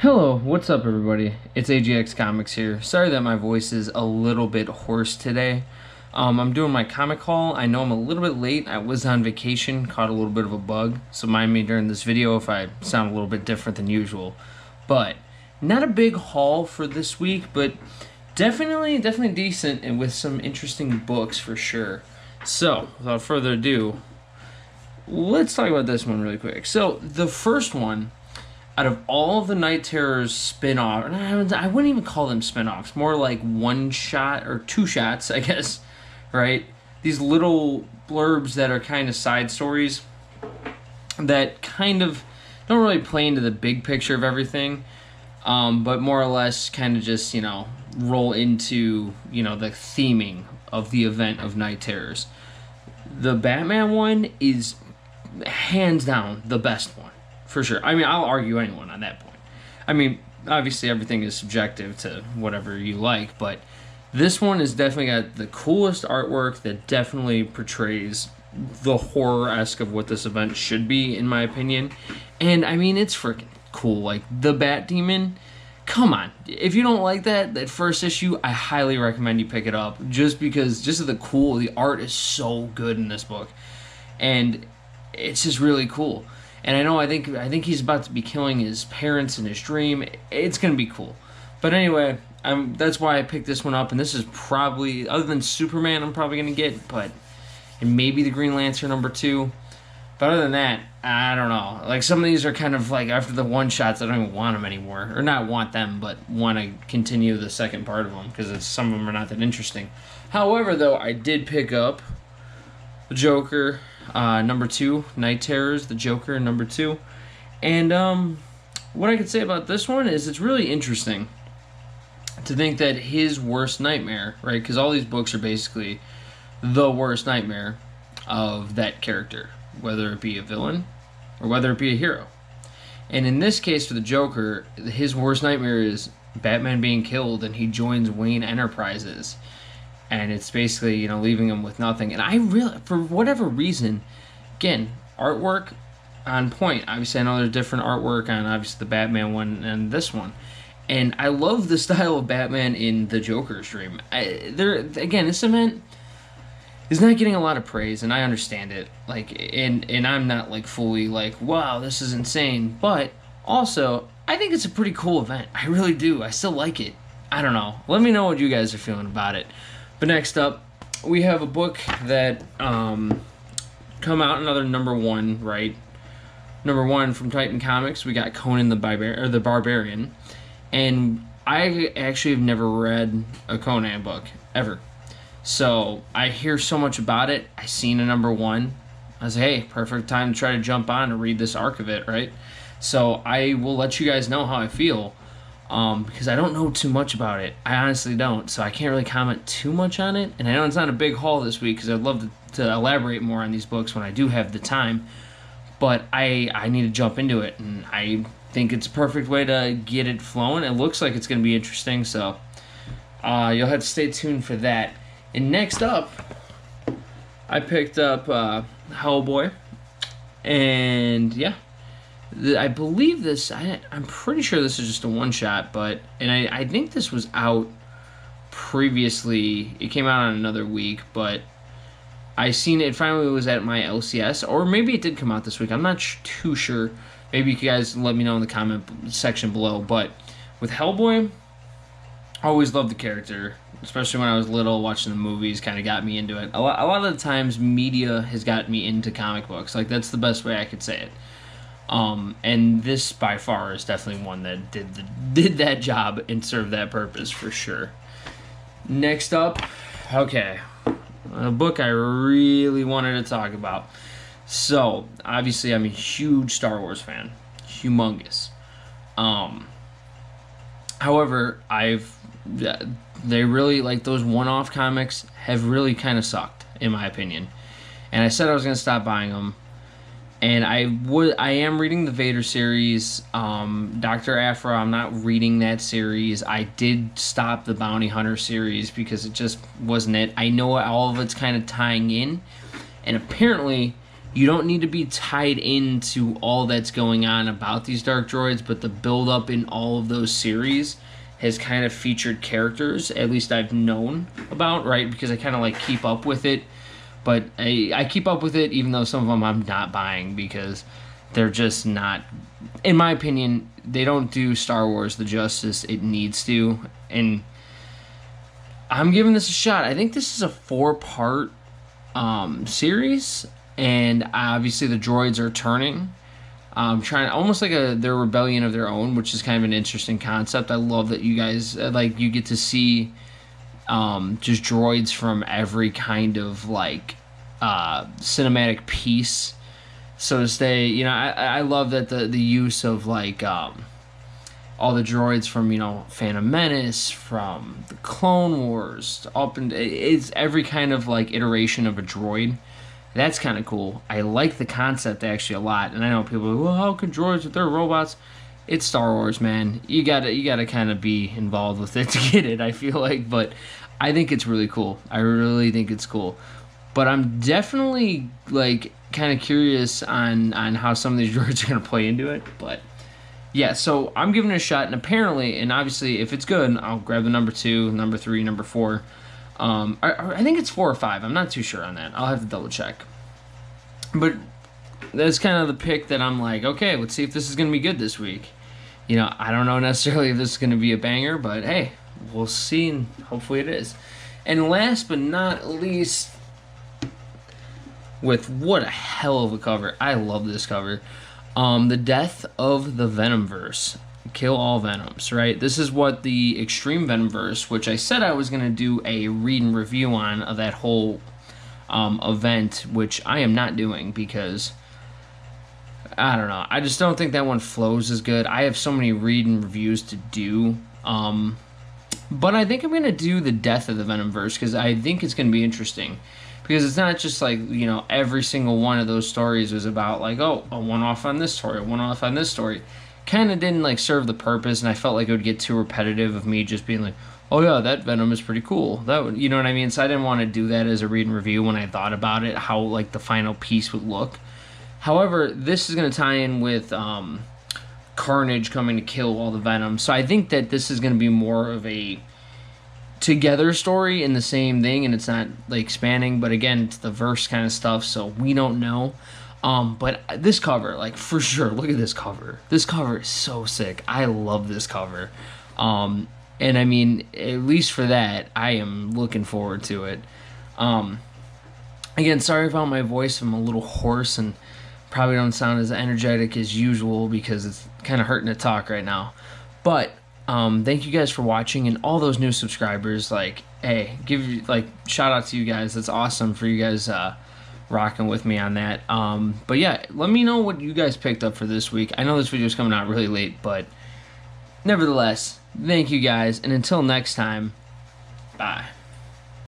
Hello, what's up everybody? It's AGX Comics here. Sorry that my voice is a little bit hoarse today. I'm doing my comic haul. I know I'm a little bit late. I was on vacation, caught a little bit of a bug, so mind me during this video if I sound a little bit different than usual. But not a big haul for this week, but definitely decent and with some interesting books for sure. So, without further ado, let's talk about this one really quick. So, the first one out of all of the Night Terrors spin-off, I wouldn't even call them spin-offs, more like one shot or two shots, I guess, right? These little blurbs that are kind of side stories that kind of don't really play into the big picture of everything, but more or less kind of just, roll into, the theming of the event of Night Terrors. The Batman one is hands down the best one. For sure. I mean, I'll argue anyone on that point. I mean, obviously everything is subjective to whatever you like, but this one has definitely got the coolest artwork that definitely portrays the horror-esque of what this event should be, in my opinion. And, I mean, it's freaking cool. Like, the Bat Demon, come on. If you don't like that first issue, I highly recommend you pick it up. Just because, the art is so good in this book. And it's just really cool. And I think he's about to be killing his parents in his dream. It's gonna be cool. But anyway, that's why I picked this one up. And this is probably, other than Superman, I'm probably gonna get, and maybe the Green Lantern #2. But other than that, I don't know. Like, some of these are kind of like, after the one shots, I don't even want them anymore, or not want them, but want to continue the second part of them because some of them are not that interesting. However, though, I did pick up the Joker. #2, Night Terrors, the Joker, #2. And what I could say about this one is it's really interesting to think that his worst nightmare, right? Because all these books are basically the worst nightmare of that character, whether it be a villain or whether it be a hero. And in this case, for the Joker, his worst nightmare is Batman being killed and he joins Wayne Enterprises. And it's basically, leaving him with nothing. And I really, for whatever reason, again, artwork on point. Obviously, I know there's different artwork on, obviously, the Batman one and this one. And I love the style of Batman in the Joker's dream. Again, this event is not getting a lot of praise, and I understand it. And I'm not, fully wow, this is insane. But also, I think it's a pretty cool event. I really do. I still like it. I don't know. Let me know what you guys are feeling about it. But next up, we have a book that come out, another #1, right? #1 from Titan Comics. We got Conan the Barbarian, and I actually have never read a Conan book ever. So I hear so much about it. I seen a #1. I was like, hey, perfect time to try to jump on and read this arc of it, right? So I will let you guys know how I feel. Because I don't know too much about it. I honestly don't, so I can't really comment too much on it. And I know it's not a big haul this week because I'd love to elaborate more on these books when I do have the time. But I need to jump into it, and I think it's a perfect way to get it flowing. It looks like it's going to be interesting, so you'll have to stay tuned for that. And next up, I picked up Hellboy, and yeah. I believe this, I'm pretty sure this is just a one-shot, and I think this was out previously. It came out on another week, but I seen it finally was at my LCS, or maybe it did come out this week. I'm not too sure. Maybe you guys let me know in the comment section below. But with Hellboy, I always loved the character, especially when I was little, watching the movies kind of got me into it. A lot of the times, media has got me into comic books. That's the best way I could say it. And this by far is definitely one that did that job and served that purpose for sure. Next up, okay, a book I really wanted to talk about. So obviously I'm a huge Star Wars fan, humongous. However, they really, those one-off comics have really kind of sucked in my opinion. And I said I was gonna stop buying them. And I am reading the Vader series. Dr. Aphra, I'm not reading that series. I did stop the Bounty Hunter series because it just wasn't it. I know all of it's kind of tying in. And apparently, You don't need to be tied into all that's going on about these dark droids, but the build up in all of those series has kind of featured characters, at least I've known about, right? Because I kind of like keep up with it, but I keep up with it even though some of them I'm not buying because they're just not, in my opinion, they don't do Star Wars the justice it needs to, and I'm giving this a shot. I think this is a 4-part series, and obviously the droids are turning. Trying almost like their rebellion of their own, which is kind of an interesting concept. I love that you guys like you get to see just droids from every kind of like cinematic piece, so to say. You know, I love that the use of like all the droids from, you know, Phantom Menace, from the Clone Wars, up and it's every kind of like iteration of a droid. That's kind of cool. I like the concept actually a lot. And I know people are like, well, how can droids if they're robots? It's Star Wars, man. You gotta kind of be involved with it to get it, I feel like. But I think it's really cool. I really think it's cool. But I'm definitely like kind of curious on how some of these droids are gonna play into it. But yeah, so I'm giving it a shot, and apparently, and obviously, if it's good, I'll grab the number 2, number 3, number 4. I think it's 4 or 5. I'm not too sure on that. I'll have to double check. But that's kind of the pick that I'm like, okay, let's see if this is going to be good this week. You know, I don't know necessarily if this is going to be a banger, but hey, we'll see, and hopefully it is. And last but not least, with what a hell of a cover. I love this cover. The Death of the Venomverse. Kill all Venoms, right? This is what the Extreme Venomverse, which I said I was going to do a read and review on of that whole event, which I am not doing because, I don't know, I just don't think that one flows as good. I have so many read and reviews to do, but I think I'm going to do the Death of the Venomverse because I think it's going to be interesting. Because it's not just like, you know, every single one of those stories was about like, oh, a one-off on this story, a one-off on this story. Kind of didn't like serve the purpose, and I felt like it would get too repetitive of me just being like, oh yeah, that Venom is pretty cool. That would, you know what I mean? So I didn't want to do that as a read and review when I thought about it, how like the final piece would look. However, this is going to tie in with Carnage coming to kill all the Venom. So I think that this is going to be more of a together story in the same thing, and it's not like spanning, but again, it's the verse kind of stuff, so we don't know. But this cover, like, for sure, look at this cover. This cover is so sick. I love this cover. And I mean, at least for that, I am looking forward to it. Again, sorry about my voice. I'm a little hoarse and probably don't sound as energetic as usual because it's kind of hurting to talk right now. But thank you guys for watching, and all those new subscribers. Like, hey, shout out to you guys. That's awesome for you guys rocking with me on that. But yeah, let me know what you guys picked up for this week. I know this video is coming out really late, but nevertheless, thank you guys, and until next time, bye.